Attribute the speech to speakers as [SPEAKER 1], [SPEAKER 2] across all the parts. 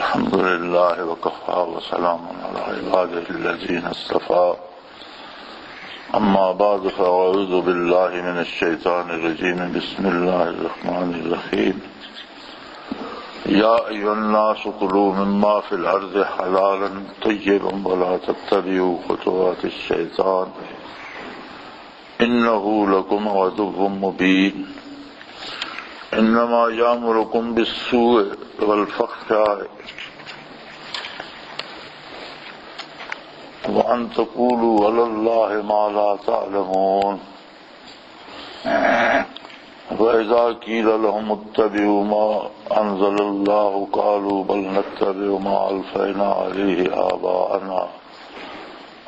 [SPEAKER 1] الحمد لله وكفى وسلام على عباده الذين اصطفى أما بعد فأعوذ بالله من الشيطان الرجيم بسم الله الرحمن الرحيم يا أيها الناس كلوا مما في الأرض حلالا طيبا ولا تتبعوا خطوات الشيطان إنه لكم عدو مبين إنما يأمركم بالسوء والفحشاء وأن تقولوا على الله ما لا تعلمون وإذا قيل لهم اتبعوا ما أنزل الله قالوا بل نتبع ما ألفينا عليه آباءنا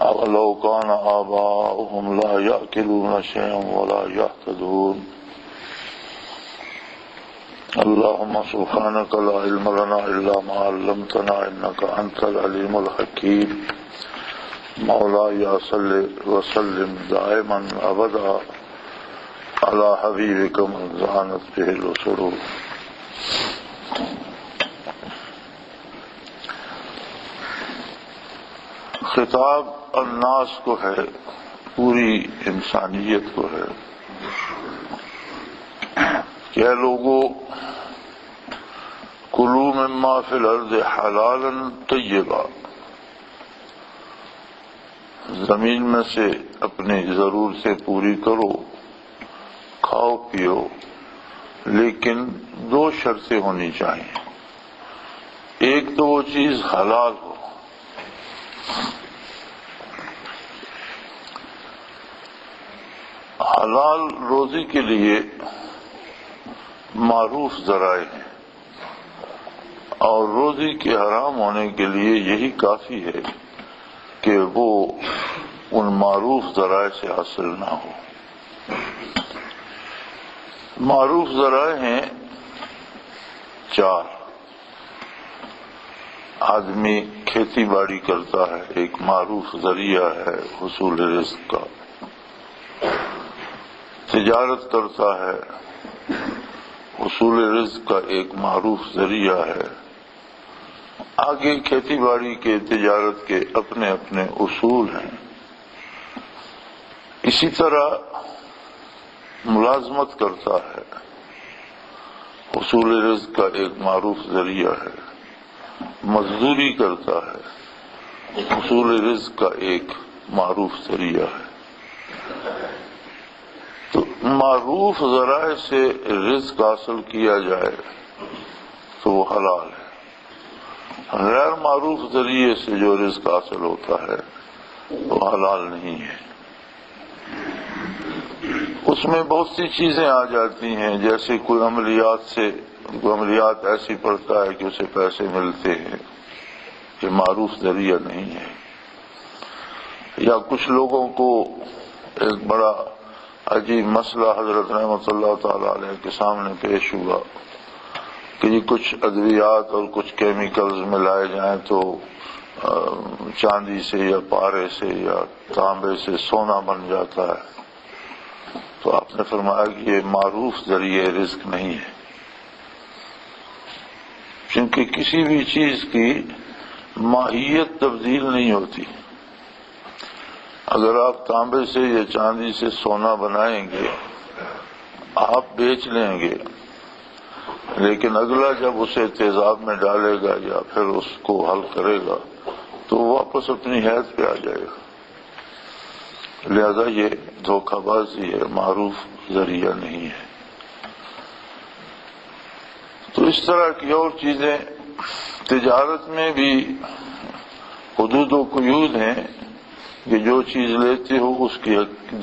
[SPEAKER 1] أولو كان آباؤهم لا يأكلون شيئا ولا يهتدون اللهم سبحانك لا علم لنا إلا ما علمتنا إنك أنت العليم الحكيم مولاي صل وسلم دائما أبدا على حبيبك من زانت به الأسر. خطاب الناس کو ہے، پوری انسانیت کو ہے کہ اے لوگو کلوا مما فی الارض حلالا طیبا، زمین میں سے اپنی ضرورتیں پوری کرو، کھاؤ پیو، لیکن دو شرطیں ہونی چاہیے. ایک تو وہ چیز حلال ہو، حلال روزی کے لیے معروف ذرائع ہیں، اور روزی کے حرام ہونے کے لیے یہی کافی ہے کہ وہ ان معروف ذرائع سے حاصل نہ ہو. معروف ذرائع ہیں چار. آدمی کھیتی باڑی کرتا ہے، ایک معروف ذریعہ ہے حصول رزق کا. تجارت کرتا ہے، حصول رزق کا ایک معروف ذریعہ ہے. آگے کھیتی باڑی کے، تجارت کے اپنے اپنے اصول ہیں. اسی طرح ملازمت کرتا ہے، حصول رزق کا ایک معروف ذریعہ ہے. مزدوری کرتا ہے، حصول رزق کا ایک معروف ذریعہ ہے. تو معروف ذرائع سے رزق حاصل کیا جائے تو وہ حلال ہے. غیر معروف ذریعے سے جو رزق حاصل ہوتا ہے وہ حلال نہیں ہے. اس میں بہت سی چیزیں آ جاتی ہیں، جیسے کوئی عملیات ایسی پڑتا ہے کہ اسے پیسے ملتے ہیں، یہ معروف ذریعہ نہیں ہے. یا کچھ لوگوں کو ایک بڑا عجیب مسئلہ حضرت رحمۃ اللہ تعالی علیہ کے سامنے پیش ہوا کہ یہ کچھ ادویات اور کچھ کیمیکلز ملائے جائیں تو چاندی سے یا پارے سے یا تانبے سے سونا بن جاتا ہے. تو آپ نے فرمایا کہ یہ معروف ذریعہ رزق نہیں ہے، کیونکہ کسی بھی چیز کی ماہیت تبدیل نہیں ہوتی. اگر آپ تانبے سے یا چاندی سے سونا بنائیں گے، آپ بیچ لیں گے، لیکن اگلا جب اسے تیزاب میں ڈالے گا یا پھر اس کو حل کرے گا تو وہ واپس اپنی حیث پہ آ جائے گا. لہذا یہ دھوکہ بازی ہے، معروف ذریعہ نہیں ہے. تو اس طرح کی اور چیزیں تجارت میں بھی حدود و قیود ہیں کہ جو چیز لیتے ہو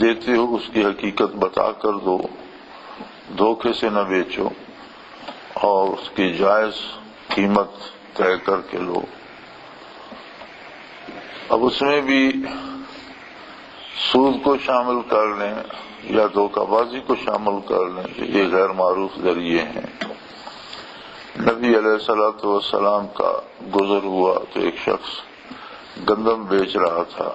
[SPEAKER 1] دیتے ہو اس کی حقیقت بتا کر دو، دھوکے سے نہ بیچو، اور اس کی جائز قیمت طے کر کے لو. اب اس میں بھی سود کو شامل کر لیں یا دھوکہ بازی کو شامل کر لیں کہ یہ غیر معروف ذریعے ہیں. نبی علیہ الصلوۃ والسلام کا گزر ہوا تو ایک شخص گندم بیچ رہا تھا،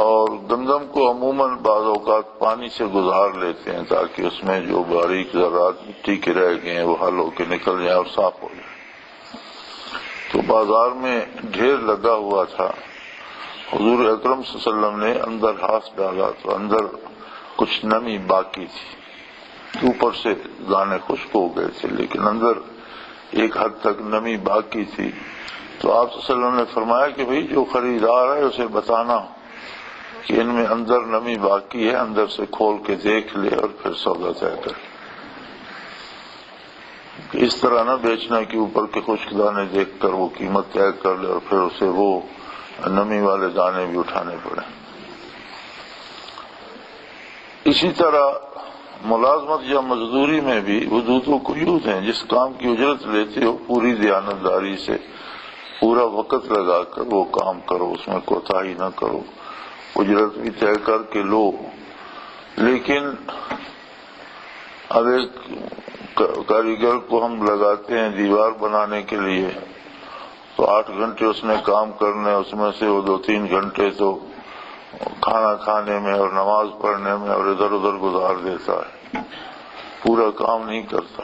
[SPEAKER 1] اور گندم کو عموماً بعض اوقات پانی سے گزار لیتے ہیں تاکہ اس میں جو باریک ذرات مٹی کے رہ گئے ہیں وہ حل ہو کے نکل جائیں اور صاف ہو جائیں. تو بازار میں ڈھیر لگا ہوا تھا. حضور اکرم صلی اللہ علیہ وسلم نے اندر ہاتھ ڈالا تو اندر کچھ نمی باقی تھی. اوپر سے دانے خشک ہو گئے تھے لیکن اندر ایک حد تک نمی باقی تھی. تو آپ صلی اللہ علیہ وسلم نے فرمایا کہ بھئی جو خریدار ہے اسے بتانا کہ ان میں اندر نمی باقی ہے، اندر سے کھول کے دیکھ لے اور پھر سودا طے کرے. اس طرح نہ بیچنا کہ اوپر کے خشک دانے دیکھ کر وہ قیمت طے کر لے اور پھر اسے وہ نمی والے دانے بھی اٹھانے پڑے. اسی طرح ملازمت یا مزدوری میں بھی حدود و قیود ہیں. جس کام کی اجرت لیتے ہو پوری دیانتداری سے پورا وقت لگا کر وہ کام کرو، اس میں کوتاہی نہ کرو، اجرت بھی طے کر کے لو. لیکن اب ایک کاریگر کو ہم لگاتے ہیں دیوار بنانے کے لیے تو 8 گھنٹے اس نے کام کرنے، اس میں سے وہ 2-3 گھنٹے تو کھانا کھانے میں اور نماز پڑھنے میں اور ادھر ادھر گزار دیتا ہے، پورا کام نہیں کرتا.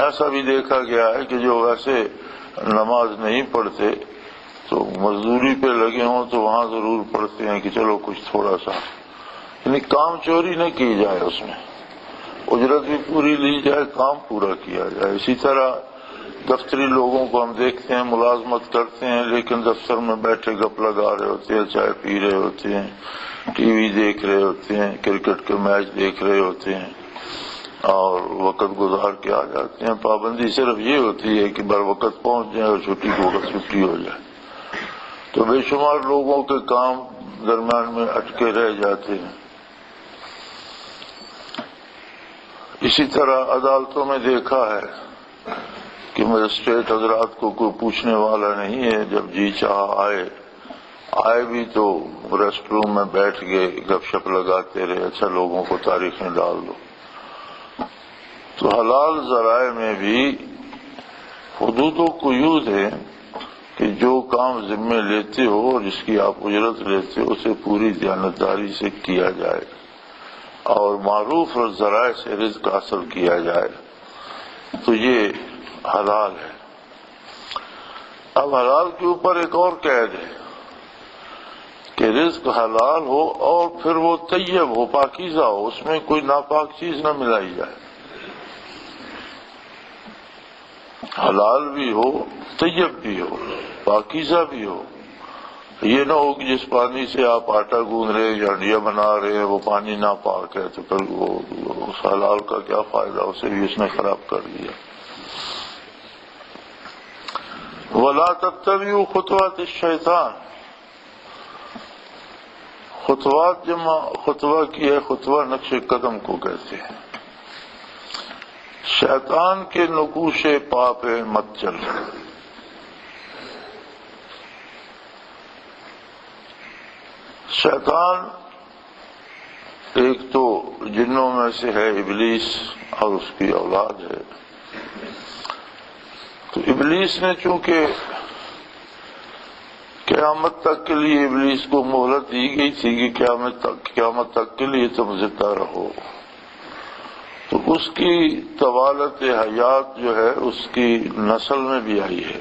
[SPEAKER 1] ایسا بھی دیکھا گیا ہے کہ جو ویسے نماز نہیں پڑھتے تو مزدوری پہ لگے ہوں تو وہاں ضرور پڑھتے ہیں کہ چلو کچھ تھوڑا سا، یعنی کام چوری نہ کی جائے، اس میں اجرت بھی پوری لی جائے، کام پورا کیا جائے. اسی طرح دفتری لوگوں کو ہم دیکھتے ہیں ملازمت کرتے ہیں لیکن دفتر میں بیٹھے گپ لگا رہے ہوتے ہیں، چائے پی رہے ہوتے ہیں، ٹی وی دیکھ رہے ہوتے ہیں، کرکٹ کے میچ دیکھ رہے ہوتے ہیں اور وقت گزار کے آ جاتے ہیں. پابندی صرف یہ ہوتی ہے کہ بر وقت پہنچ جائیں اور چھٹی کو وقت چھٹی ہو جائے. تو بے شمار لوگوں کے کام درمیان میں اٹکے رہ جاتے ہیں. اسی طرح عدالتوں میں دیکھا ہے کہ مجسٹریٹ حضرات کو کوئی پوچھنے والا نہیں ہے، جب جی چاہا آئے بھی تو ریسٹ روم میں بیٹھ گئے گپ شپ لگاتے رہے، اچھا لوگوں کو تاریخیں ڈال دو. تو حلال ذرائع میں بھی حدود و قیود ہے کہ جو کام ذمے لیتے ہو اور جس کی آپ اجرت لیتے ہو اسے پوری دیانتداری سے کیا جائے اور معروف اور ذرائع سے رزق حاصل کیا جائے تو یہ حلال ہے. اب حلال کے اوپر ایک اور قید ہے کہ رزق حلال ہو اور پھر وہ طیب ہو، پاکیزہ ہو، اس میں کوئی ناپاک چیز نہ ملائی جائے. حلال بھی ہو، طیب بھی ہو، پاکیزہ بھی ہو. یہ نہ ہو کہ جس پانی سے آپ آٹا گوندھ رہے یا ہنڈیا بنا رہے ہیں وہ پانی ناپاک ہے تو پھر وہ اس حلال کا کیا فائدہ، اسے بھی اس نے خراب کر دیا. وَلَا تَتَّبِعُوا خُطُوَاتِ الشَّيْطَانِ. خطوات جمع خطوہ کی ہے، خطوہ نقش قدم کو کہتے ہیں. شیطان کے نقوش پا پہ مت چل. شیطان ایک تو جنوں میں سے ہے ابلیس اور اس کی اولاد ہے. تو ابلیس نے چونکہ قیامت تک کے لیے ابلیس کو مہلت دی گئی تھی کہ قیامت تک کے لیے تم زندہ رہو، تو اس کی طوالت حیات جو ہے اس کی نسل میں بھی آئی ہے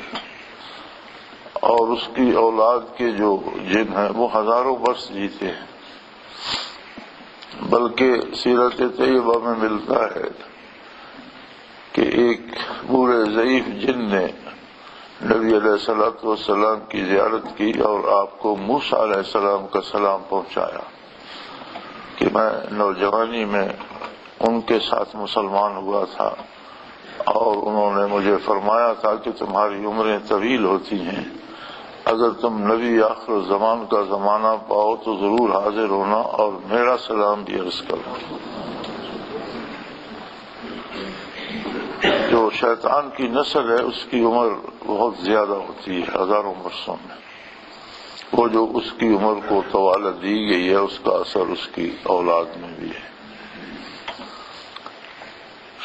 [SPEAKER 1] اور اس کی اولاد کے جو جن ہیں وہ ہزاروں برس جیتے ہیں. بلکہ سیرت طیبہ میں ملتا ہے کہ ایک بوڑھے ضعیف جن نے نبی علیہ الصلوۃ والسلام کی زیارت کی اور آپ کو موسیٰ علیہ السلام کا سلام پہنچایا کہ میں نوجوانی میں ان کے ساتھ مسلمان ہوا تھا اور انہوں نے مجھے فرمایا تھا کہ تمہاری عمریں طویل ہوتی ہیں، اگر تم نبی آخر الزمان کا زمانہ پاؤ تو ضرور حاضر ہونا اور میرا سلام بھی عرض کرنا. جو شیطان کی نسل ہے اس کی عمر بہت زیادہ ہوتی ہے، ہزاروں برسوں میں. وہ جو اس کی عمر کو طوالت دی گئی ہے اس کا اثر اس کی اولاد میں بھی ہے.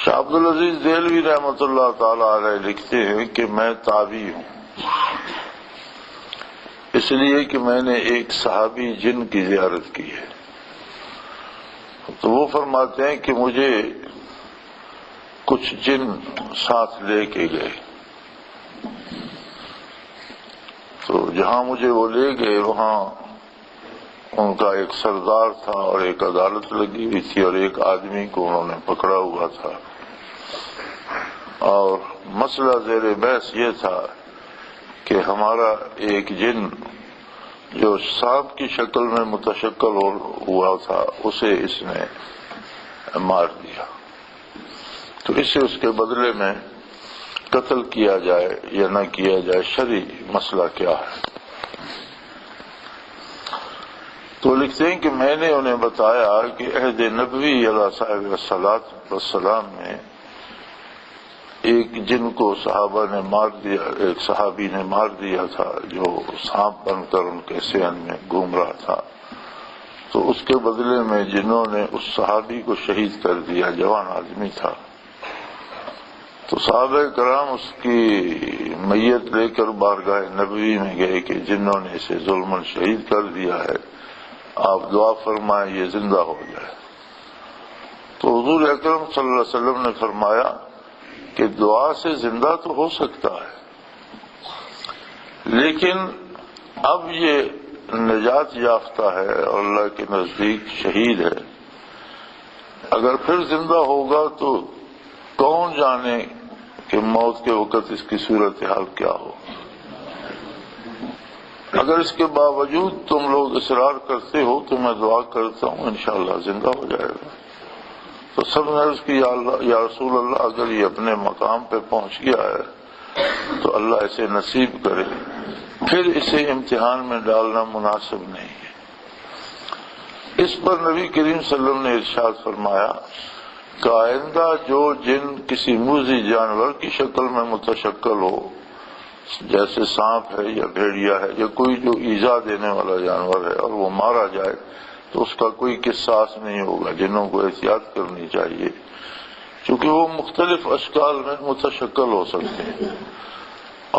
[SPEAKER 1] شاہ عبدالعزیز دہلوی رحمۃ اللہ تعالی علیہ لکھتے ہیں کہ میں تابعی ہوں اس لیے کہ میں نے ایک صحابی جن کی زیارت کی ہے. تو وہ فرماتے ہیں کہ مجھے کچھ جن ساتھ لے کے گئے تو جہاں مجھے وہ لے گئے وہاں ان کا ایک سردار تھا اور ایک عدالت لگی ہوئی تھی اور ایک آدمی کو انہوں نے پکڑا ہوا تھا، اور مسئلہ زیر بحث یہ تھا کہ ہمارا ایک جن جو سانپ کی شکل میں متشکل ہوا تھا اسے اس نے مار دیا، تو اسے اس کے بدلے میں قتل کیا جائے یا نہ کیا جائے، شرعی مسئلہ کیا ہے؟ تو لکھتے ہیں کہ میں نے انہیں بتایا کہ عہد نبوی علیہ صاحب الصلاۃ والسلام میں ایک جن کو صحابہ نے مار دیا، ایک صحابی نے مار دیا تھا جو سانپ بن کر ان کے صحن میں گھوم رہا تھا، تو اس کے بدلے میں جنہوں نے اس صحابی کو شہید کر دیا، جوان آدمی تھا۔ تو صحابہ کرام اس کی میت لے کر بارگاہ نبوی میں گئے کہ جنہوں نے اسے ظلماً شہید کر دیا ہے، آپ دعا فرمائیں یہ زندہ ہو جائے۔ تو حضور اکرم صلی اللہ علیہ وسلم نے فرمایا کہ دعا سے زندہ تو ہو سکتا ہے، لیکن اب یہ نجات یافتہ ہے اور اللہ کے نزدیک شہید ہے، اگر پھر زندہ ہوگا تو کون جانے کہ موت کے وقت اس کی صورتحال کیا ہو۔ اگر اس کے باوجود تم لوگ اصرار کرتے ہو تو میں دعا کرتا ہوں انشاءاللہ زندہ ہو جائے گا۔ تو سب نے عرض کی یا رسول اللہ اگر یہ اپنے مقام پہ پہنچ گیا ہے تو اللہ اسے نصیب کرے، پھر اسے امتحان میں ڈالنا مناسب نہیں ہے۔ اس پر نبی کریم صلی اللہ علیہ وسلم نے ارشاد فرمایا کہ آئندہ جو جن کسی موذی جانور کی شکل میں متشکل ہو، جیسے سانپ ہے یا بھیڑیا ہے یا کوئی جو ایذا دینے والا جانور ہے، اور وہ مارا جائے تو اس کا کوئی قصاص نہیں ہوگا۔ جنوں کو احتیاط کرنی چاہیے کیونکہ وہ مختلف اشکال میں متشکل ہو سکتے ہیں،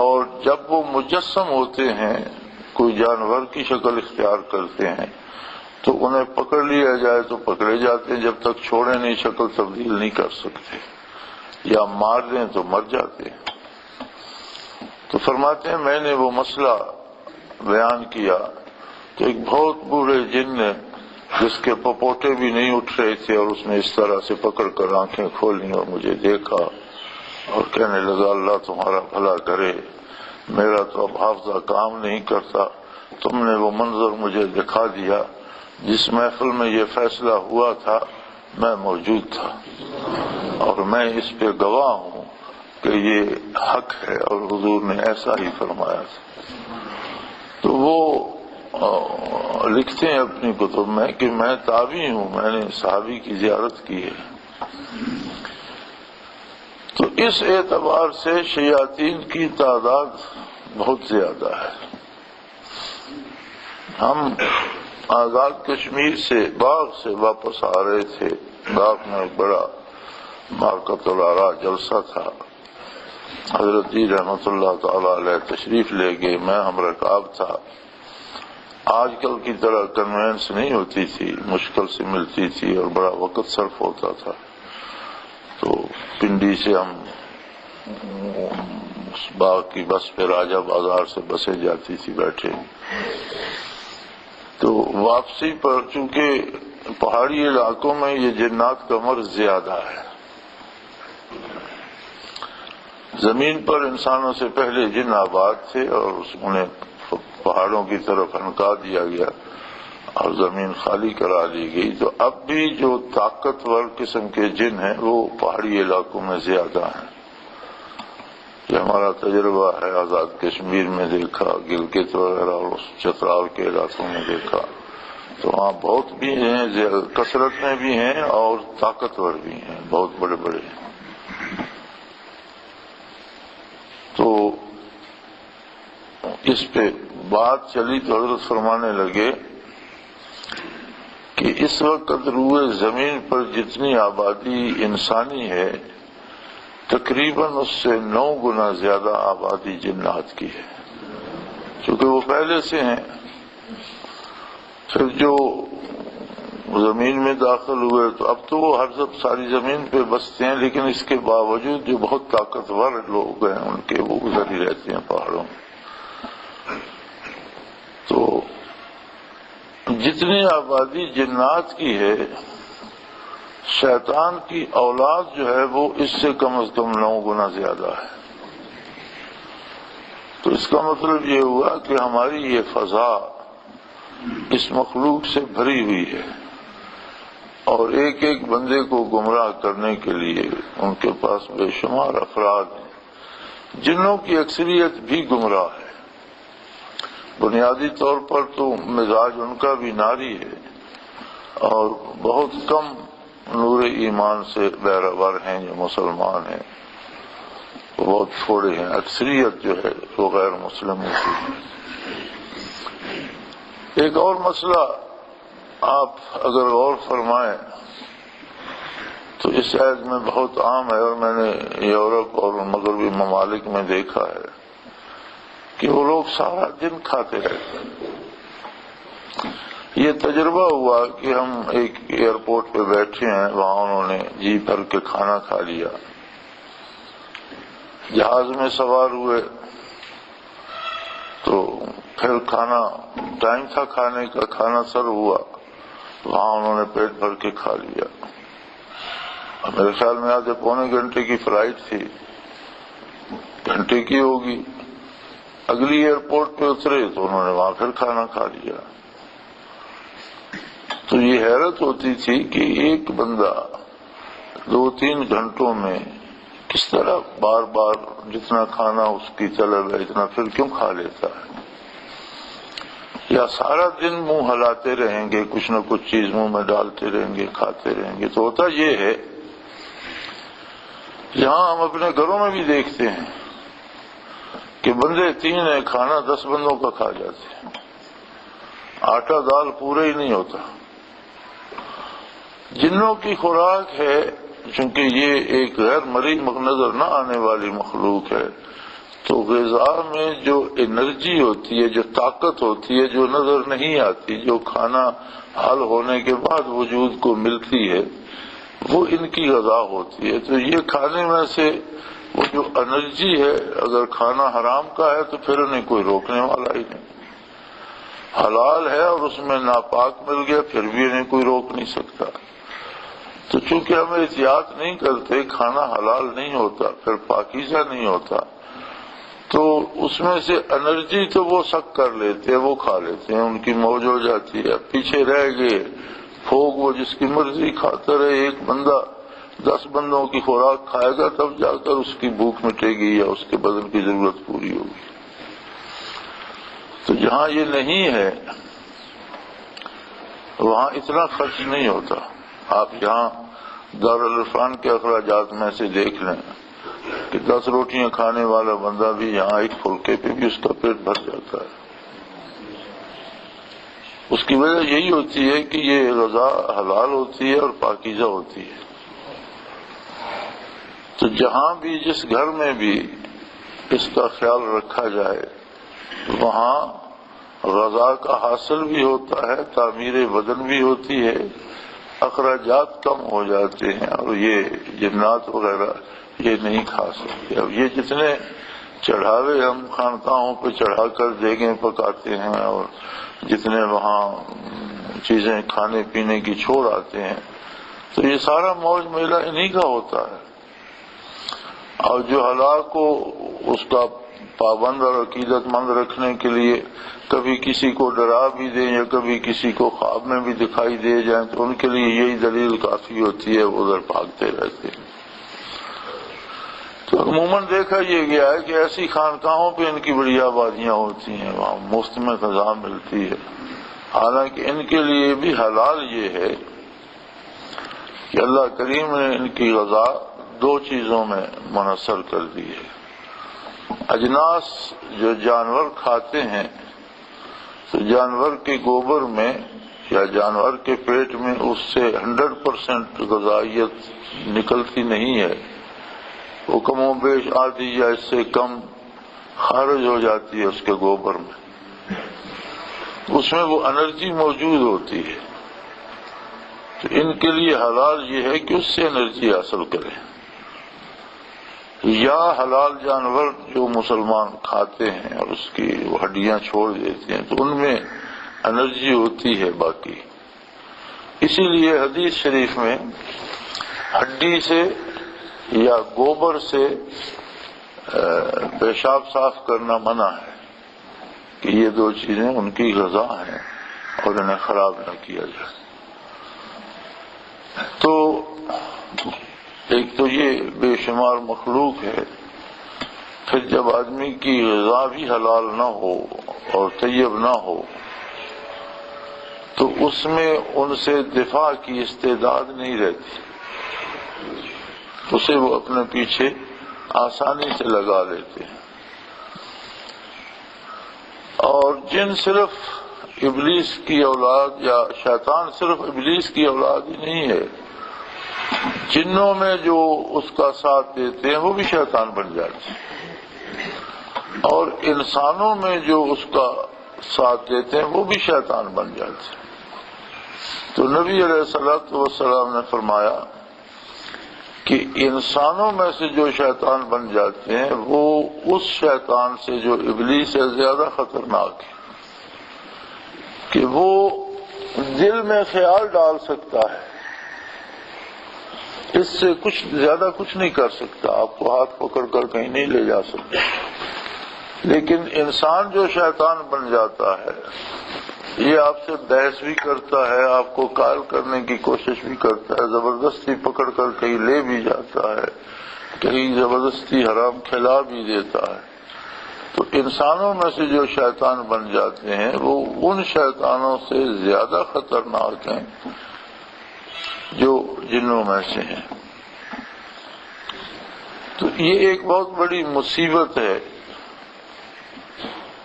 [SPEAKER 1] اور جب وہ مجسم ہوتے ہیں، کوئی جانور کی شکل اختیار کرتے ہیں تو انہیں پکڑ لیا جائے تو پکڑے جاتے ہیں، جب تک چھوڑے نہیں شکل تبدیل نہیں کر سکتے، یا مار دیں تو مر جاتے ہیں۔ تو فرماتے ہیں میں نے وہ مسئلہ بیان کیا تو ایک بہت بوڑھے جن نے، جس کے پپوٹے بھی نہیں اٹھ رہے تھے، اور اس نے اس طرح سے پکڑ کر آنکھیں کھولی اور مجھے دیکھا اور کہنے لگا اللہ تمہارا بھلا کرے، میرا تو اب حافظہ کام نہیں کرتا، تم نے وہ منظر مجھے دکھا دیا، جس محفل میں یہ فیصلہ ہوا تھا میں موجود تھا، اور میں اس پہ گواہ ہوں کہ یہ حق ہے اور حضور نے ایسا ہی فرمایا تھا۔ تو وہ لکھتے ہیں اپنی کتب میں کہ میں تابعی ہوں، میں نے صحابی کی زیارت کی ہے۔ تو اس اعتبار سے شیاطین کی تعداد بہت زیادہ ہے۔ ہم آزاد کشمیر سے باغ سے واپس آ رہے تھے، باغ میں ایک بڑا مارکت الآراء جلسہ تھا، حضرت جی رحمت اللہ تعالی علیہ تشریف لے گئے، میں ہمرکاب تھا۔ آج کل کی طرح کنوینس نہیں ہوتی تھی، مشکل سے ملتی تھی اور بڑا وقت صرف ہوتا تھا، تو پنڈی سے ہم اس باغ کی بس پہ راجہ بازار سے بسیں جاتی تھی بیٹھے، تو واپسی پر چونکہ پہاڑی علاقوں میں یہ جنات کا مرض زیادہ ہے، زمین پر انسانوں سے پہلے جن آباد تھے اور انہیں پہاڑوں کی طرف ہنکا دیا گیا اور زمین خالی کرا لی گئی، تو اب بھی جو طاقتور قسم کے جن ہیں وہ پہاڑی علاقوں میں زیادہ ہیں۔ یہ ہمارا تجربہ ہے، آزاد کشمیر میں دیکھا، گلگت وغیرہ اور چترال کے علاقوں میں دیکھا، تو وہاں بہت بھی ہیں، کثرت میں بھی ہیں اور طاقتور بھی ہیں، بہت بڑے بڑے ہیں۔ تو اس پہ بات چلی تو حضرت فرمانے لگے کہ اس وقت روئے زمین پر جتنی آبادی انسانی ہے تقریباً اس سے 9 گنا زیادہ آبادی جنات کی ہے، چونکہ وہ پہلے سے ہیں۔ پھر جو زمین میں داخل ہوئے تو اب تو وہ ہر ساری زمین پہ بستے ہیں، لیکن اس کے باوجود جو بہت طاقتور لوگ ہیں ان کے وہ ادھر ہی رہتے ہیں پہاڑوں میں۔ جتنی آبادی جنات کی ہے، شیطان کی اولاد جو ہے وہ اس سے کم از کم 9 گنا زیادہ ہے۔ تو اس کا مطلب یہ ہوا کہ ہماری یہ فضا اس مخلوق سے بھری ہوئی ہے، اور ایک ایک بندے کو گمراہ کرنے کے لیے ان کے پاس بے شمار افراد ہیں۔ جنوں کی اکثریت بھی گمراہ ہے، بنیادی طور پر تو مزاج ان کا بھی ناری ہے، اور بہت کم نور ایمان سے بہرور ہیں جو مسلمان ہیں، وہ بہت تھوڑے ہیں، اکثریت جو ہے وہ غیر مسلم ہوتی ہے۔ ایک اور مسئلہ آپ اگر غور فرمائیں تو اس عہد میں بہت عام ہے، اور میں نے یورپ اور مغربی ممالک میں دیکھا ہے کہ وہ لوگ سارا دن کھاتے رہتے ہیں۔ یہ تجربہ ہوا کہ ہم ایک ایئرپورٹ پہ بیٹھے ہیں، وہاں انہوں نے جی بھر کے کھانا کھا لیا، جہاز میں سوار ہوئے تو پھر کھانا ٹائم تھا کھانے کا، کھانا سرو ہوا، وہاں انہوں نے پیٹ بھر کے کھا لیا۔ میرے خیال میں آدھے پونے گھنٹے کی فلائٹ تھی، گھنٹے کی ہوگی، اگلی ایئرپورٹ پہ اترے تو انہوں نے وہاں پھر کھانا کھا لیا۔ تو یہ حیرت ہوتی تھی کہ ایک بندہ 2-3 گھنٹوں میں کس طرح بار بار جتنا کھانا اس کی طلب ہے اتنا پھر کیوں کھا لیتا ہے، یا سارا دن منہ ہلاتے رہیں گے، کچھ نہ کچھ چیز منہ میں ڈالتے رہیں گے، کھاتے رہیں گے۔ تو ہوتا یہ ہے، یہاں ہم اپنے گھروں میں بھی دیکھتے ہیں کہ بندے 3 ہیں، کھانا 10 بندوں کا کھا جاتے ہیں، آٹا دال پورا ہی نہیں ہوتا۔ جنوں کی خوراک ہے، چونکہ یہ ایک غیر مرئی نظر نہ آنے والی مخلوق ہے، تو غذا میں جو انرجی ہوتی ہے، جو طاقت ہوتی ہے، جو نظر نہیں آتی، جو کھانا حل ہونے کے بعد وجود کو ملتی ہے، وہ ان کی غذا ہوتی ہے۔ تو یہ کھانے میں سے وہ جو انرجی ہے، اگر کھانا حرام کا ہے تو پھر انہیں کوئی روکنے والا ہی نہیں، حلال ہے اور اس میں ناپاک مل گیا پھر بھی انہیں کوئی روک نہیں سکتا۔ تو چونکہ ہم احتیاط نہیں کرتے، کھانا حلال نہیں ہوتا، پھر پاکیزہ نہیں ہوتا، تو اس میں سے انرجی تو وہ سک کر لیتے ہیں، وہ کھا لیتے ہیں، ان کی موج ہو جاتی ہے، پیچھے رہ گئے پھوگ وہ جس کی مرضی کھاتا رہے۔ ایک بندہ 10 بندوں کی خوراک کھائے گا تب جا کر اس کی بھوک مٹے گی یا اس کے بدن کی ضرورت پوری ہوگی۔ تو جہاں یہ نہیں ہے وہاں اتنا خرچ نہیں ہوتا۔ آپ یہاں دارالعرفان کے اخراجات میں سے دیکھ لیں کہ 10 روٹیاں کھانے والا بندہ بھی یہاں ایک پھلکے پہ بھی اس کا پیٹ بھر جاتا ہے۔ اس کی وجہ یہی ہوتی ہے کہ یہ غذا حلال ہوتی ہے اور پاکیزہ ہوتی ہے۔ تو جہاں بھی جس گھر میں بھی اس کا خیال رکھا جائے وہاں غذا کا حاصل بھی ہوتا ہے، تعمیر بدن بھی ہوتی ہے، اخراجات کم ہو جاتے ہیں، اور یہ جنات وغیرہ یہ نہیں کھا سکتے۔ اب یہ جتنے چڑھاوے ہم خانقاہوں پہ چڑھا کر دیگیں پکاتے ہیں اور جتنے وہاں چیزیں کھانے پینے کی چھوڑ آتے ہیں، تو یہ سارا موج میلہ انہی کا ہوتا ہے۔ اور جو ہلاک کو اس کا پابند اور عقیدت مند رکھنے کے لیے کبھی کسی کو ڈرا بھی دیں یا کبھی کسی کو خواب میں بھی دکھائی دے جائیں تو ان کے لیے یہی دلیل کافی ہوتی ہے، وہ ادھر بھاگتے رہتے ہیں۔ تو عموماً دیکھا یہ گیا ہے کہ ایسی خانقاہوں پہ ان کی بڑی آبادیاں ہوتی ہیں، وہاں مفت میں غذا ملتی ہے، حالانکہ ان کے لیے بھی حلال یہ ہے کہ اللہ کریم نے ان کی غذا 2 چیزوں میں منحصر کر دی ہے۔ اجناس جو جانور کھاتے ہیں، تو جانور کے گوبر میں یا جانور کے پیٹ میں اس سے 100% غذائیت نکلتی نہیں ہے، وہ کم و بیش آدھی یا اس سے کم خارج ہو جاتی ہے اس کے گوبر میں، اس میں وہ انرجی موجود ہوتی ہے۔ تو ان کے لیے حلال یہ ہے کہ اس سے انرجی حاصل کریں، یا حلال جانور جو مسلمان کھاتے ہیں اور اس کی وہ ہڈیاں چھوڑ دیتے ہیں تو ان میں انرجی ہوتی ہے باقی. اسی لیے حدیث شریف میں ہڈی سے یا گوبر سے پیشاب صاف کرنا منع ہے کہ یہ دو چیزیں ان کی غذا ہیں اور انہیں خراب نہ کیا جائے. تو ایک تو یہ بے شمار مخلوق ہے، پھر جب آدمی کی غذا بھی حلال نہ ہو اور طیب نہ ہو تو اس میں ان سے دفاع کی استعداد نہیں رہتی، اسے وہ اپنے پیچھے آسانی سے لگا لیتے ہیں. اور جن صرف ابلیس کی اولاد، یا شیطان صرف ابلیس کی اولاد ہی نہیں ہے، جنوں میں جو اس کا ساتھ دیتے ہیں وہ بھی شیطان بن جاتے ہیں، اور انسانوں میں جو اس کا ساتھ دیتے ہیں وہ بھی شیطان بن جاتے ہیں. تو نبی علیہ الصلوۃ والسلام نے فرمایا کہ انسانوں میں سے جو شیطان بن جاتے ہیں وہ اس شیطان سے جو ابلیس سے زیادہ خطرناک ہے، کہ وہ دل میں خیال ڈال سکتا ہے، اس سے کچھ زیادہ کچھ نہیں کر سکتا، آپ کو ہاتھ پکڑ کر کہیں نہیں لے جا سکتا. لیکن انسان جو شیطان بن جاتا ہے یہ آپ سے بحث بھی کرتا ہے، آپ کو قائل کرنے کی کوشش بھی کرتا ہے، زبردستی پکڑ کر کہیں لے بھی جاتا ہے، کہیں زبردستی حرام کھلا بھی دیتا ہے. تو انسانوں میں سے جو شیطان بن جاتے ہیں وہ ان شیطانوں سے زیادہ خطرناک ہیں جو جنوں میں سے ہیں. تو یہ ایک بہت بڑی مصیبت ہے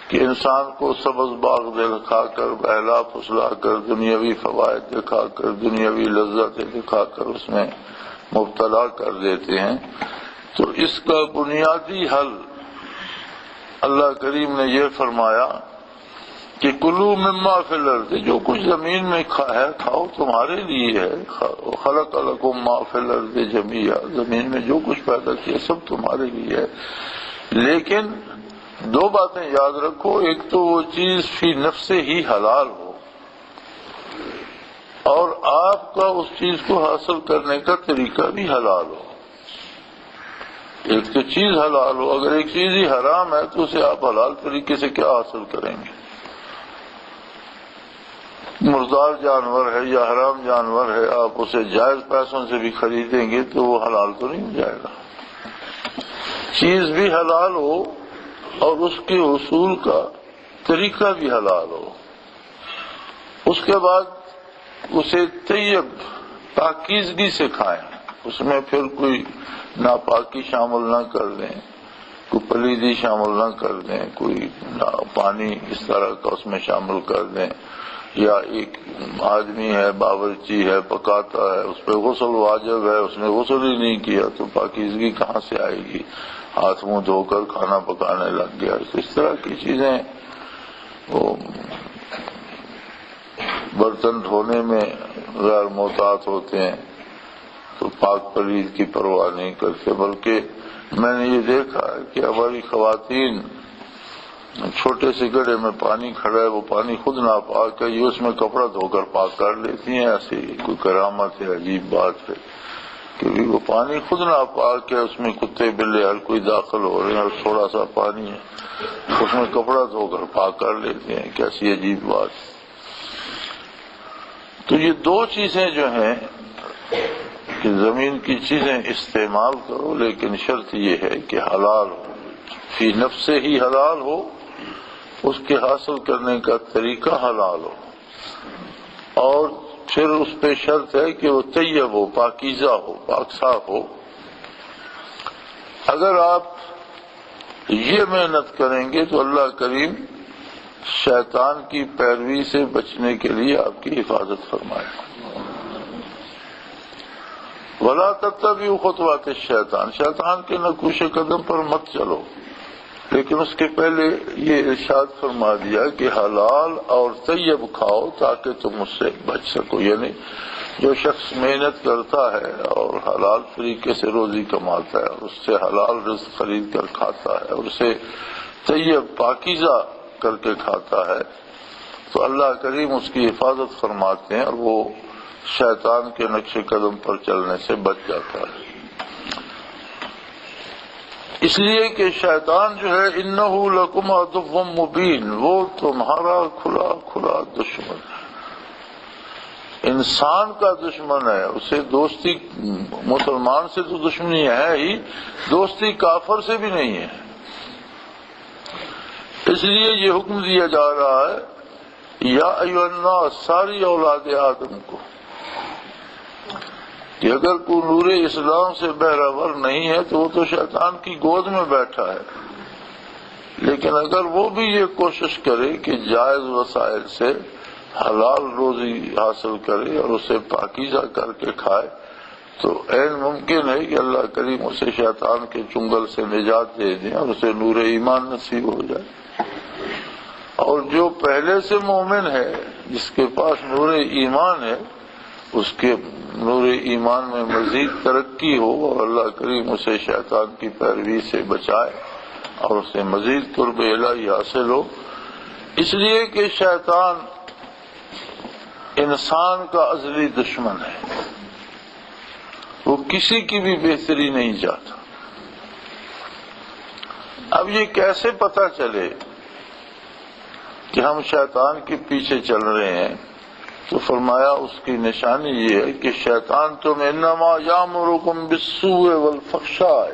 [SPEAKER 1] کہ انسان کو سبز باغ دکھا کر، بہلا پھسلا کر، دنیاوی فوائد دکھا کر، دنیاوی لذتیں دکھا کر اس میں مبتلا کر دیتے ہیں. تو اس کا بنیادی حل اللہ کریم نے یہ فرمایا کہ کلوا مما فی الارض، جو کچھ زمین میں ہے کھاؤ، تمہارے لیے ہے. خلق لکم ما فی الارض جمیعا، زمین میں جو کچھ پیدا کیا سب تمہارے لیے ہے. لیکن دو باتیں یاد رکھو، ایک تو وہ چیز فی نفس ہی حلال ہو، اور آپ کا اس چیز کو حاصل کرنے کا طریقہ بھی حلال ہو. ایک تو چیز حلال ہو، اگر ایک چیز ہی حرام ہے تو اسے آپ حلال طریقے سے کیا حاصل کریں گے؟ مردار جانور ہے یا حرام جانور ہے، آپ اسے جائز پیسوں سے بھی خریدیں گے تو وہ حلال تو نہیں ہو جائے گا. چیز بھی حلال ہو اور اس کے حصول کا طریقہ بھی حلال ہو، اس کے بعد اسے طیب پاکیزگی سے کھائیں، اس میں پھر کوئی ناپاکی شامل نہ کر دیں، کوئی پلیدی شامل نہ کر دیں، کوئی پانی اس طرح کا اس میں شامل کر دیں، یا ایک آدمی ہے باورچی ہے پکاتا ہے، اس پہ غسل واجب ہے، اس نے غسل ہی نہیں کیا تو پاکیزگی کہاں سے آئے گی؟ ہاتھ منہ دھو کر کھانا پکانے لگ گیا. اس طرح کی چیزیں، وہ برتن دھونے میں غیر محتاط ہوتے ہیں تو پاک پلید کی پرواہ نہیں کرتے. بلکہ میں نے یہ دیکھا ہے کہ ہماری خواتین چھوٹے سے گڑھے میں پانی کھڑا ہے، وہ پانی خود ناپاک ہے، یہ اس میں کپڑا دھو کر پاک کر لیتی ہیں. ایسی کوئی کرامت ہے، عجیب بات ہے، کیونکہ وہ پانی خود ناپاک ہے، اس میں کتے بلے ہر کوئی داخل ہو رہے ہیں اور تھوڑا سا پانی ہے، اس میں کپڑا دھو کر پاک کر لیتے ہیں. کیسی عجیب بات ہے. تو یہ دو چیزیں جو ہیں کہ زمین کی چیزیں استعمال کرو، لیکن شرط یہ ہے کہ حلال ہو، فی نفس ہی حلال ہو، اس کے حاصل کرنے کا طریقہ حلال ہو، اور پھر اس پہ شرط ہے کہ وہ طیب ہو، پاکیزہ ہو، پاک صاف ہو. اگر آپ یہ محنت کریں گے تو اللہ کریم شیطان کی پیروی سے بچنے کے لیے آپ کی حفاظت فرمائے. وَلَا تَتَّبِعُوا خُطُوَاتِ الشَّيْطَانِ، شیطان کے نقوش قدم پر مت چلو. لیکن اس کے پہلے یہ ارشاد فرما دیا کہ حلال اور طیب کھاؤ تاکہ تم اس سے بچ سکو. یعنی جو شخص محنت کرتا ہے اور حلال طریقے سے روزی کماتا ہے اور اس سے حلال رزق خرید کر کھاتا ہے اور اسے طیب پاکیزہ کر کے کھاتا ہے تو اللہ کریم اس کی حفاظت فرماتے ہیں اور وہ شیطان کے نقش قدم پر چلنے سے بچ جاتا ہے۔ اس لیے کہ شیطان جو ہے انہ لکم عدو مبین، وہ تمہارا کھلا کھلا دشمن ہے، انسان کا دشمن ہے۔ اسے دوستی مسلمان سے تو دشمنی ہے ہی، دوستی کافر سے بھی نہیں ہے۔ اس لیے یہ حکم دیا جا رہا ہے یا ایھا الناس، ساری اولاد آدم کو، کہ اگر کوئی نور اسلام سے بہرہور نہیں ہے تو وہ تو شیطان کی گود میں بیٹھا ہے، لیکن اگر وہ بھی یہ کوشش کرے کہ جائز وسائل سے حلال روزی حاصل کرے اور اسے پاکیزہ کر کے کھائے تو عین ممکن ہے کہ اللہ کریم اسے شیطان کے چنگل سے نجات دے دیں اور اسے نور ایمان نصیب ہو جائے۔ اور جو پہلے سے مومن ہے، جس کے پاس نور ایمان ہے، اس کے نور ایمان میں مزید ترقی ہو اور اللہ کریم اسے شیطان کی پیروی سے بچائے اور اسے مزید قرب الہی حاصل ہو۔ اس لیے کہ شیطان انسان کا ازلی دشمن ہے، وہ کسی کی بھی بہتری نہیں چاہتا۔ اب یہ کیسے پتہ چلے کہ ہم شیطان کے پیچھے چل رہے ہیں؟ تو فرمایا اس کی نشانی یہ ہے کہ شیطان تمہیں انما یامرکم بالسوء والفحشاء،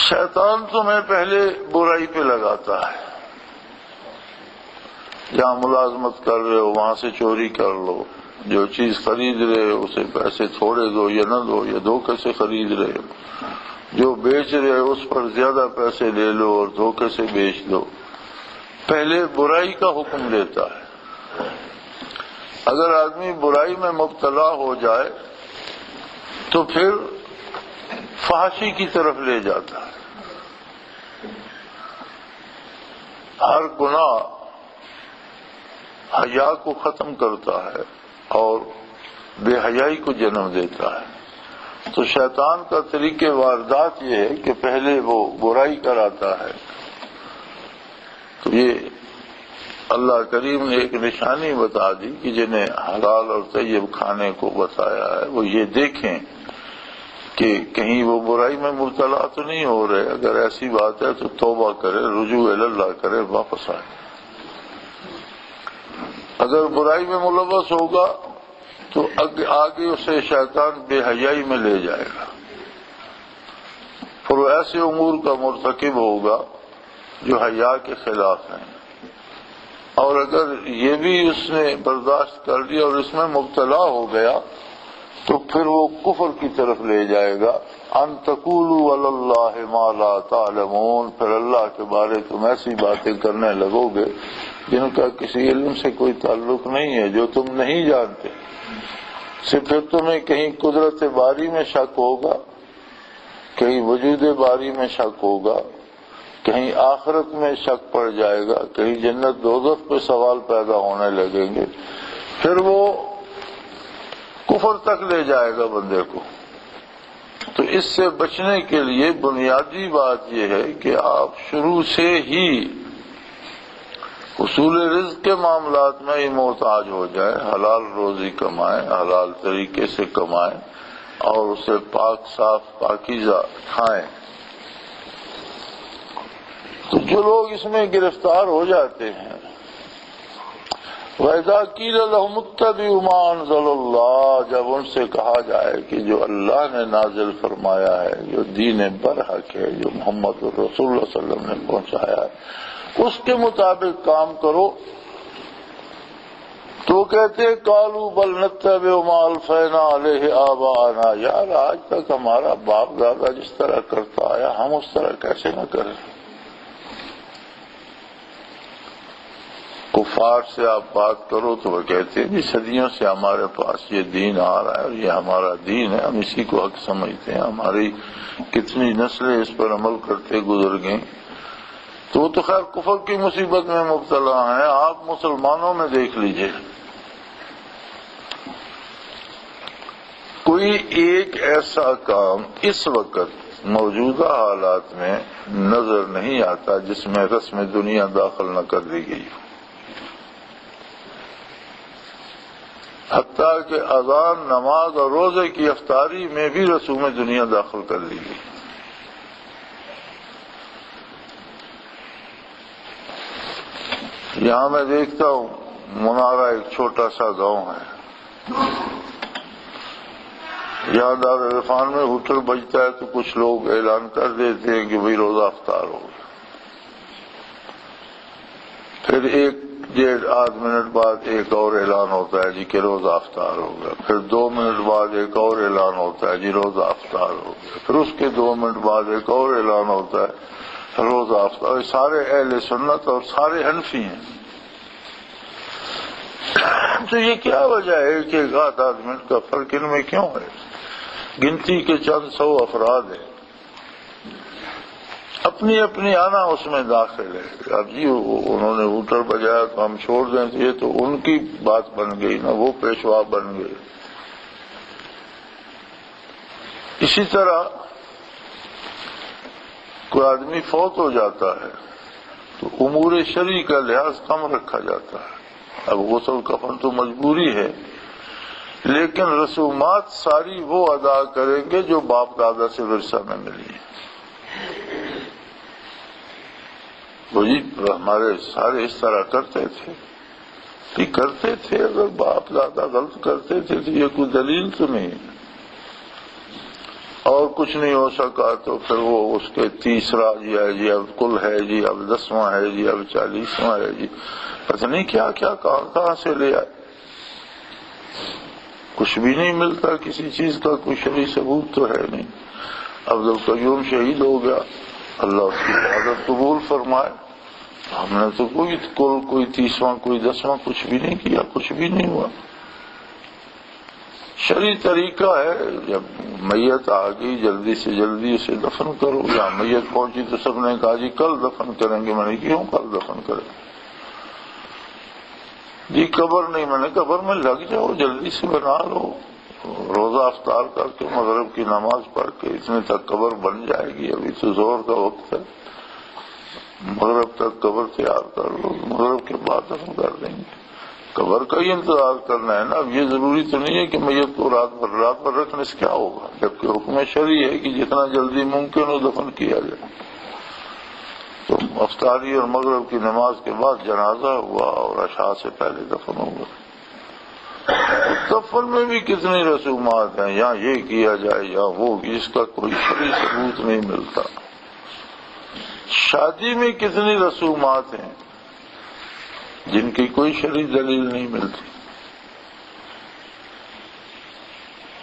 [SPEAKER 1] شیطان تمہیں پہلے برائی پہ لگاتا ہے، جہاں ملازمت کر رہے ہو وہاں سے چوری کر لو، جو چیز خرید رہے ہو اسے پیسے تھوڑے دو یا نہ دو یا دھوکے سے خرید رہے ہو، جو بیچ رہے ہو اس پر زیادہ پیسے لے لو اور دھوکے سے بیچ دو۔ پہلے برائی کا حکم دیتا ہے، اگر آدمی برائی میں مبتلا ہو جائے تو پھر فحاشی کی طرف لے جاتا ہے۔ ہر گناہ حیا کو ختم کرتا ہے اور بے حیائی کو جنم دیتا ہے۔ تو شیطان کا طریقہ واردات یہ ہے کہ پہلے وہ برائی کراتا ہے۔ تو یہ اللہ کریم نے ایک نشانی بتا دی کہ جنہیں حلال اور طیب کھانے کو بتایا ہے وہ یہ دیکھیں کہ کہیں وہ برائی میں مبتلا تو نہیں ہو رہے، اگر ایسی بات ہے تو توبہ کرے، رجوع اللہ کرے، واپس آئے۔ اگر برائی میں ملوث ہوگا تو آگے اسے شیطان بے حیائی میں لے جائے گا، پھر وہ ایسے امور کا مرتکب ہوگا جو حیا کے خلاف ہیں، اور اگر یہ بھی اس نے برداشت کر لیا اور اس میں مبتلا ہو گیا تو پھر وہ کفر کی طرف لے جائے گا۔ ان تقولوا علی اللہ ما لا تعلمون، پھر اللہ کے بارے تم ایسی باتیں کرنے لگو گے جن کا کسی علم سے کوئی تعلق نہیں ہے، جو تم نہیں جانتے۔ پھر تمہیں کہیں قدرت باری میں شک ہوگا، کہیں وجود باری میں شک ہوگا، کہیں آخرت میں شک پڑ جائے گا، کہیں جنت دوزخ پہ سوال پیدا ہونے لگیں گے، پھر وہ کفر تک لے جائے گا بندے کو۔ تو اس سے بچنے کے لیے بنیادی بات یہ ہے کہ آپ شروع سے ہی حصول رزق کے معاملات میں ہی محتاج ہو جائیں، حلال روزی کمائیں، حلال طریقے سے کمائیں اور اسے پاک صاف پاکیزہ کھائیں۔ تو جو لوگ اس میں گرفتار ہو جاتے ہیں، وَإِذَا قِيلَ لَهُمُ اتَّبِعُوا مَا أَنزَلَ اللَّهُ، جب ان سے کہا جائے کہ جو اللہ نے نازل فرمایا ہے، جو دین برحق ہے، جو محمد رسول اللہ صلی اللہ علیہ وسلم نے پہنچایا ہے، اس کے مطابق کام کرو، تو کہتے قالوا بل نتبع ما الفینا علیہ آباءنا، یار آج تک ہمارا باپ دادا جس طرح کرتا آیا ہم اس طرح کیسے نہ کریں۔ کفار سے آپ بات کرو تو وہ کہتے ہیں صدیوں سے ہمارے پاس یہ دین آ رہا ہے اور یہ ہمارا دین ہے، ہم اسی کو حق سمجھتے ہیں، ہماری کتنی نسلیں اس پر عمل کرتے گزر گئیں۔ تو وہ تو خیر کفر کی مصیبت میں مبتلا ہیں، آپ مسلمانوں میں دیکھ لیجئے، کوئی ایک ایسا کام اس وقت موجودہ حالات میں نظر نہیں آتا جس میں رسم دنیا داخل نہ کر دی گئی ہو، حتیٰ کہ اذان، نماز اور روزے کی افطاری میں بھی رسوم دنیا داخل کر دی گئی۔ یہاں میں دیکھتا ہوں منارہ ایک چھوٹا سا گاؤں ہے، یہاں دارالعرفان میں ہوٹل بجتا ہے تو کچھ لوگ اعلان کر دیتے ہیں کہ بھئی روزہ افطار ہو گیا، پھر 1-1.5 منٹ بعد ایک اور اعلان ہوتا ہے جی کہ روزہ افطار ہو گیا، پھر 2 منٹ بعد ایک اور اعلان ہوتا ہے جی روزہ افطار ہو گیا، پھر اس کے 2 منٹ بعد ایک اور اعلان ہوتا ہے روزہ افطار۔ سارے اہل سنت اور سارے حنفی ہیں، تو یہ کیا وجہ ہے کہ 1-8 منٹ کا فرق ان میں کیوں ہے؟ گنتی کے چند 100 افراد ہیں، اپنی اپنی آنا اس میں داخل ہے۔ اب جی انہوں نے ہوٹل بجایا تو ہم چھوڑ دیں، تو یہ تو ان کی بات بن گئی نا، وہ پیشوا بن گئے۔ اسی طرح کوئی آدمی فوت ہو جاتا ہے تو امور شرعی کا لحاظ کم رکھا جاتا ہے۔ اب غسل کفن تو مجبوری ہے، لیکن رسومات ساری وہ ادا کریں گے جو باپ دادا سے ورثہ میں ملی۔ وہی ہمارے سارے اس طرح کرتے تھے، کرتے تھے۔ اگر باپ دادا غلط کرتے تھے تو یہ کوئی دلیل تو نہیں، اور کچھ نہیں ہو سکا تو پھر وہ اس کے 30واں جی ہے جی، اب کل ہے جی، اب 10واں ہے جی، اب 40واں ہے جی، پتہ نہیں کیا کیا کہاں سے لے آئے۔ کچھ بھی نہیں ملتا، کسی چیز کا کوئی شرعی ثبوت تو ہے نہیں۔ عبد القیوم شہید ہو گیا، اللہ اس کی عبادت قبول فرمائے، ہم نے تو کوئی 30واں کوئی 10واں کچھ بھی نہیں کیا، کچھ بھی نہیں ہوا۔ شرعی طریقہ ہے، جب میت آ گئی جلدی سے جلدی اسے دفن کرو، یا میت پہنچی تو سب نے کہا جی کل دفن کریں گے، میں نے کیوں کل دفن کریں جی؟ قبر نہیں، میں نے قبر میں لگ جاؤ، جلدی سے بنا لو، روزہ افطار کر کے مغرب کی نماز پڑھ کے اتنے تک قبر بن جائے گی، ابھی تو زور کا وقت ہے، مغرب تک قبر تیار کر لو، مغرب کے بعد دفن کر دیں گے۔ قبر کا ہی انتظار کرنا ہے نا، اب یہ ضروری تو نہیں ہے کہ میت کو رات بھر رکھنے سے کیا ہوگا، جبکہ حکم شرعی ہے کہ جتنا جلدی ممکن ہو دفن کیا جائے۔ تو افطاری اور مغرب کی نماز کے بعد جنازہ ہوا اور عشاء سے پہلے دفن ہوا۔ دفن میں بھی کتنی رسومات ہیں، یہاں یہ کیا جائے یا وہ، اس کا کوئی شرعی ثبوت نہیں ملتا۔ شادی میں کتنی رسومات ہیں جن کی کوئی شرعی دلیل نہیں ملتی،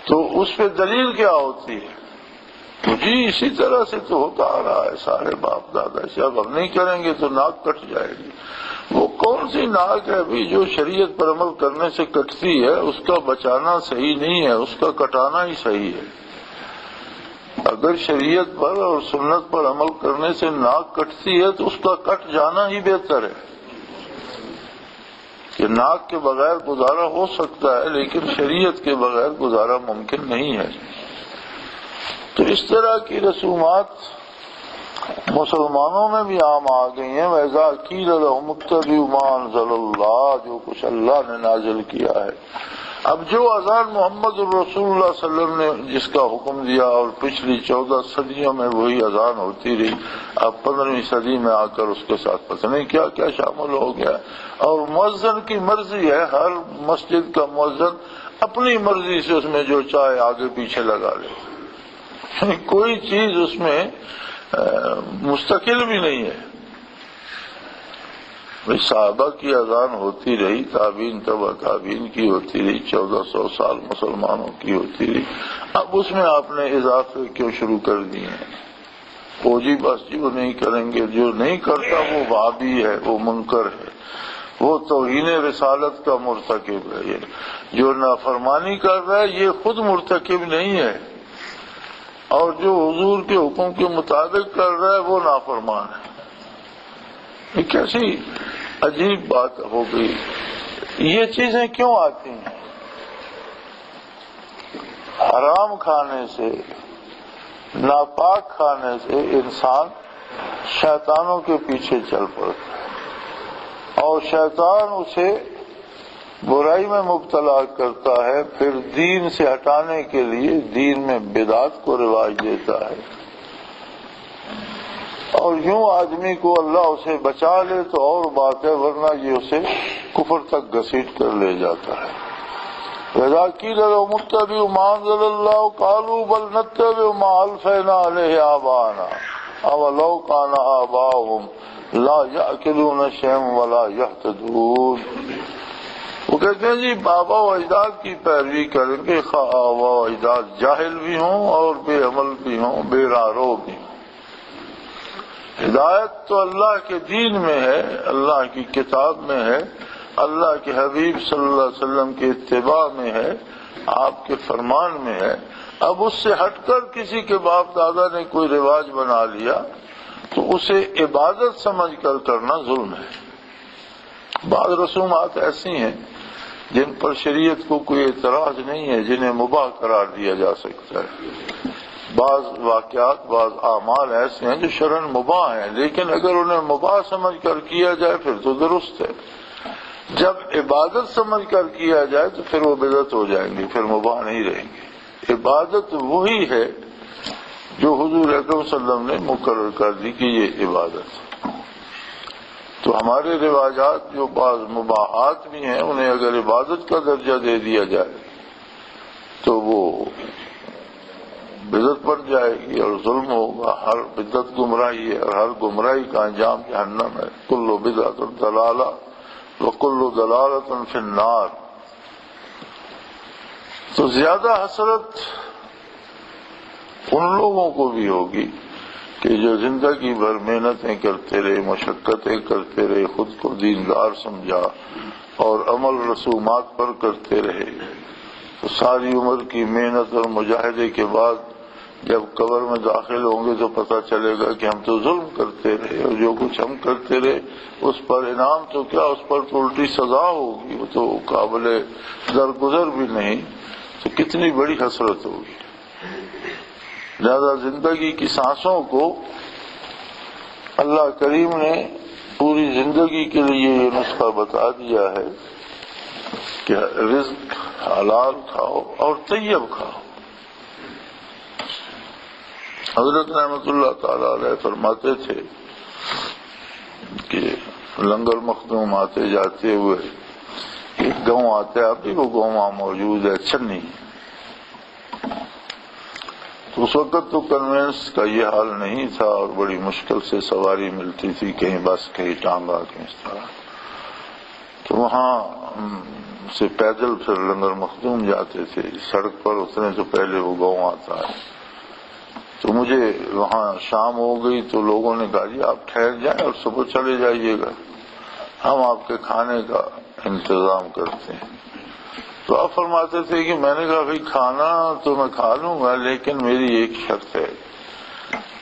[SPEAKER 1] تو اس پہ دلیل کیا ہوتی ہے؟ تو جی اسی طرح سے تو ہوتا آ رہا ہے، سارے باپ دادا سے، اب ہم نہیں کریں گے تو ناک کٹ جائے گی۔ وہ کون سی ناک ہے بھی جو شریعت پر عمل کرنے سے کٹتی ہے؟ اس کا بچانا صحیح نہیں ہے، اس کا کٹانا ہی صحیح ہے۔ اگر شریعت پر اور سنت پر عمل کرنے سے ناک کٹتی ہے تو اس کا کٹ جانا ہی بہتر ہے، کہ ناک کے بغیر گزارا ہو سکتا ہے لیکن شریعت کے بغیر گزارا ممکن نہیں ہے۔ تو اس طرح کی رسومات مسلمانوں میں بھی عام آ گئی ہیں۔ وَإِذَا قِيلَ لَهُمُ اتَّبِعُوا مَا أَنزَلَ اللَّهُ، جو کچھ اللہ نے نازل کیا ہے۔ اب جو اذان محمد الرسول اللہ صلی اللہ علیہ وسلم نے جس کا حکم دیا، اور پچھلی 14 صدیوں میں وہی اذان ہوتی رہی، اب 15ویں صدی میں آ کر اس کے ساتھ پتہ نہیں کیا کیا شامل ہو گیا، اور مؤذن کی مرضی ہے، ہر مسجد کا مؤذن اپنی مرضی سے اس میں جو چاہے آگے پیچھے لگا لے، کوئی چیز اس میں مستقل بھی نہیں ہے۔ صحابہ کی اذان ہوتی رہی، تابعین تبع تابعین کی ہوتی رہی، 1400 سال مسلمانوں کی ہوتی رہی، اب اس میں آپ نے اضافے کیوں شروع کر دیے ہیں؟ وہ جی بس جو نہیں کریں گے، جو نہیں کرتا وہ وہابی ہے، وہ منکر ہے، وہ توہین رسالت کا مرتکب ہے، جو نافرمانی کر رہا ہے یہ خود مرتکب نہیں ہے، اور جو حضور کے حکم کے مطابق کر رہا ہے وہ نافرمان ہے۔ یہ کیسی عجیب بات ہو گئی۔ یہ چیزیں کیوں آتی ہیں؟ حرام کھانے سے ناپاک کھانے سے انسان شیطانوں کے پیچھے چل پڑتا ہے اور شیطان اسے برائی میں مبتلا کرتا ہے، پھر دین سے ہٹانے کے لیے دین میں بدعت کو رواج دیتا ہے، اور یوں آدمی کو اللہ اسے بچا لے تو اور بات ہے، ورنہ یہ اسے کفر تک گھسیٹ کر لے جاتا ہے۔ وَإِذَا قِيلَ لَهُمُ اتَّبِعُوا مَا أَنزَلَ اللَّهُ قَالُوا بَلْ نَتَّبِعُ مَا أَلْفَيْنَا عَلَيْهِ آبَاءَنَا أَوَلَوْ كَانَ آبَاؤُهُمْ لَا يَأْكُلُونَ شَيْئًا وَلَا يَهْتَدُونَ۔ وہ کہتے ہیں جی بابا و اجداد کی پیروی کریں گے، خواہ آبا و اجداد جاہل بھی ہوں اور بے عمل بھی ہوں، بے راہ رو بھی ہوں۔ ہدایت تو اللہ کے دین میں ہے، اللہ کی کتاب میں ہے، اللہ کے حبیب صلی اللہ علیہ وسلم کی اتباع میں ہے، آپ کے فرمان میں ہے۔ اب اس سے ہٹ کر کسی کے باپ دادا نے کوئی رواج بنا لیا تو اسے عبادت سمجھ کر کرنا ظلم ہے۔ بعض رسومات ایسی ہیں جن پر شریعت کو کوئی اعتراض نہیں ہے، جنہیں مباح قرار دیا جا سکتا ہے۔ بعض واقعات، بعض اعمال ایسے ہیں جو شرعاً مباح ہیں، لیکن اگر انہیں مباح سمجھ کر کیا جائے پھر تو درست ہے۔ جب عبادت سمجھ کر کیا جائے تو پھر وہ بدعت ہو جائیں گی، پھر مباح نہیں رہیں گے۔ عبادت وہی ہے جو حضور اکرم صلی اللہ علیہ وسلم نے مقرر کر دی کہ یہ عبادت۔ تو ہمارے رواجات جو بعض مباحات بھی ہیں انہیں اگر عبادت کا درجہ دے دیا جائے تو وہ بدعت بڑھ جائے گی اور ظلم ہوگا۔ ہر بدعت گمراہی ہے اور ہر گمراہی کا انجام جہنم ہے۔ کل بدعت ضلالہ وکل ضلالۃ فی النار۔ تو زیادہ حسرت ان لوگوں کو بھی ہوگی کہ جو زندگی بھر محنتیں کرتے رہے، مشقتیں کرتے رہے، خود کو دیندار سمجھا اور عمل رسومات پر کرتے رہے، تو ساری عمر کی محنت اور مجاہدے کے بعد جب قبر میں داخل ہوں گے تو پتہ چلے گا کہ ہم تو ظلم کرتے رہے اور جو کچھ ہم کرتے رہے اس پر انعام تو کیا، اس پر تو الٹی سزا ہوگی، وہ تو قابل درگزر بھی نہیں، تو کتنی بڑی حسرت ہوگی۔ لہذا زندگی کی سانسوں کو اللہ کریم نے پوری زندگی کے لیے یہ نسخہ بتا دیا ہے کہ رزق حلال کھاؤ اور طیب کھاؤ۔ حضرت رحمۃ اللہ تعالی علیہ فرماتے تھے کہ لنگر مخدوم آتے جاتے ہوئے ایک گاؤں آتا ہے، ابھی وہ گاؤں وہاں موجود ہے، چھنی۔ تو اس وقت تو کنوینس کا یہ حال نہیں تھا اور بڑی مشکل سے سواری ملتی تھی، کہیں بس کہیں ٹانگا کہیں اس طرح، تو وہاں سے پیدل پھر لنگر مخدوم جاتے تھے۔ سڑک پر اترنے سے پہلے وہ گاؤں آتا ہے، تو مجھے وہاں شام ہو گئی تو لوگوں نے کہا جی آپ ٹھہر جائیں اور صبح چلے جائیے گا، ہم آپ کے کھانے کا انتظام کرتے ہیں۔ تو آپ فرماتے تھے کہ میں نے کہا بھائی کھانا تو میں کھا لوں گا، لیکن میری ایک شرط ہے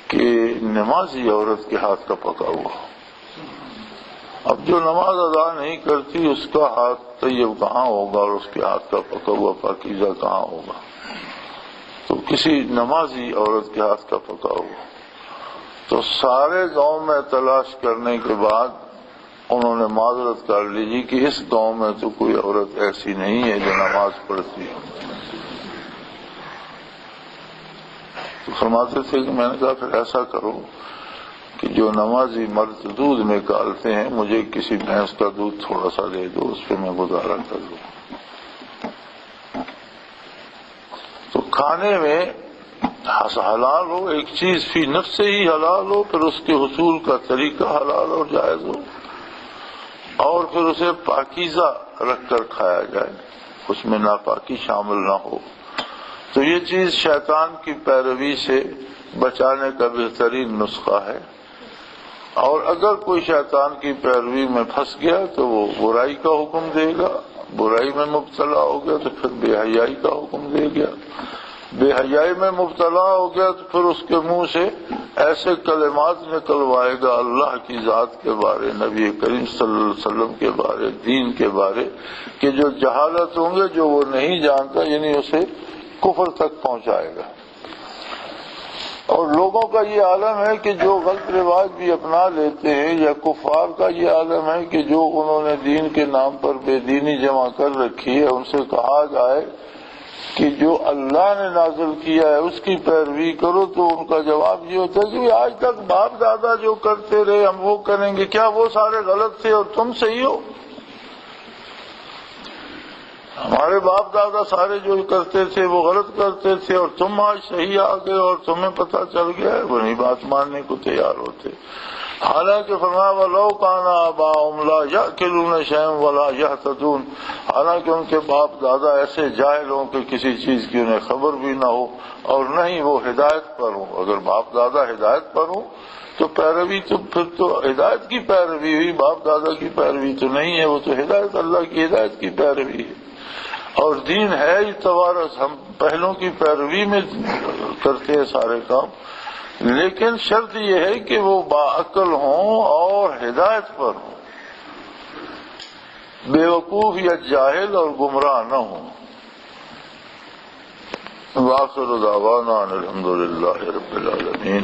[SPEAKER 1] کہ نمازی عورت کے ہاتھ کا پکا ہوا۔ اب جو نماز ادا نہیں کرتی اس کا ہاتھ طیب کہاں ہوگا اور اس کے ہاتھ کا پکا ہوا پاکیزہ کہاں ہوگا؟ تو کسی نمازی عورت کے ہاتھ کا پکا ہوا۔ تو سارے گاؤں میں تلاش کرنے کے بعد انہوں نے معذرت کر لی جی کہ اس گاؤں میں تو کوئی عورت ایسی نہیں ہے جو نماز پڑھتی ہے۔ تو فرماتے تھے کہ میں نے کہا پھر ایسا کرو کہ جو نمازی مرد دودھ نکالتے ہیں مجھے کسی بھینس کا دودھ تھوڑا سا دے دو، اس پہ میں گزارا کر لوں۔ تو کھانے میں حلال ہو، ایک چیز فی نفس سے ہی حلال ہو، پھر اس کے حصول کا طریقہ حلال اور جائز ہو، اور پھر اسے پاکیزہ رکھ کر کھایا جائے، اس میں ناپاکی شامل نہ ہو، تو یہ چیز شیطان کی پیروی سے بچانے کا بہترین نسخہ ہے۔ اور اگر کوئی شیطان کی پیروی میں پھنس گیا تو وہ برائی کا حکم دے گا، برائی میں مبتلا ہو گیا تو پھر بے حیائی کا حکم دے گا، بے حیائی میں مبتلا ہو گیا تو پھر اس کے منہ سے ایسے کلمات نکلوائے گا اللہ کی ذات کے بارے، نبی کریم صلی اللہ علیہ وسلم کے بارے، دین کے بارے، کہ جو جہالت ہوں گے، جو وہ نہیں جانتا، یعنی اسے کفر تک پہنچائے گا۔ اور لوگوں کا یہ عالم ہے کہ جو غلط رواج بھی اپنا لیتے ہیں، یا کفار کا یہ عالم ہے کہ جو انہوں نے دین کے نام پر بے دینی جمع کر رکھی ہے، ان سے کہا جائے کہ جو اللہ نے نازل کیا ہے اس کی پیروی کرو، تو ان کا جواب یہ ہوتا ہے کہ آج تک باپ دادا جو کرتے رہے ہم وہ کریں گے، کیا وہ سارے غلط تھے اور تم صحیح ہو؟ ہمارے باپ دادا سارے جو کرتے تھے وہ غلط کرتے تھے اور تم آج صحیح آ گئے اور تمہیں پتہ چل گیا ہے، وہی بات ماننے کو تیار ہوتے۔ حالانکہ فرمایا وَلَوْ كَانَ آبَاؤُهُمْ لَا يَأْكُلُونَ شَيْئًا وَلَا يَهْتَدُونَ، حالانکہ ان کے باپ دادا ایسے جاہل ہوں کہ کسی چیز کی انہیں خبر بھی نہ ہو اور نہ ہی وہ ہدایت پر ہوں۔ اگر باپ دادا ہدایت پر ہوں تو پیروی تو پھر تو ہدایت کی پیروی ہوئی، باپ دادا کی پیروی تو نہیں ہے، وہ تو ہدایت اللہ کی ہدایت کی پیروی ہے۔ اور دین ہے ہی توارث، ہم پہلوں کی پیروی میں کرتے ہیں سارے کام، لیکن شرط یہ ہے کہ وہ باعقل ہوں اور ہدایت پر ہوں، بے وقوف یا جاہل اور گمراہ نہ ہوں۔ وآخر دعوانا الحمد للہ رب العالمین۔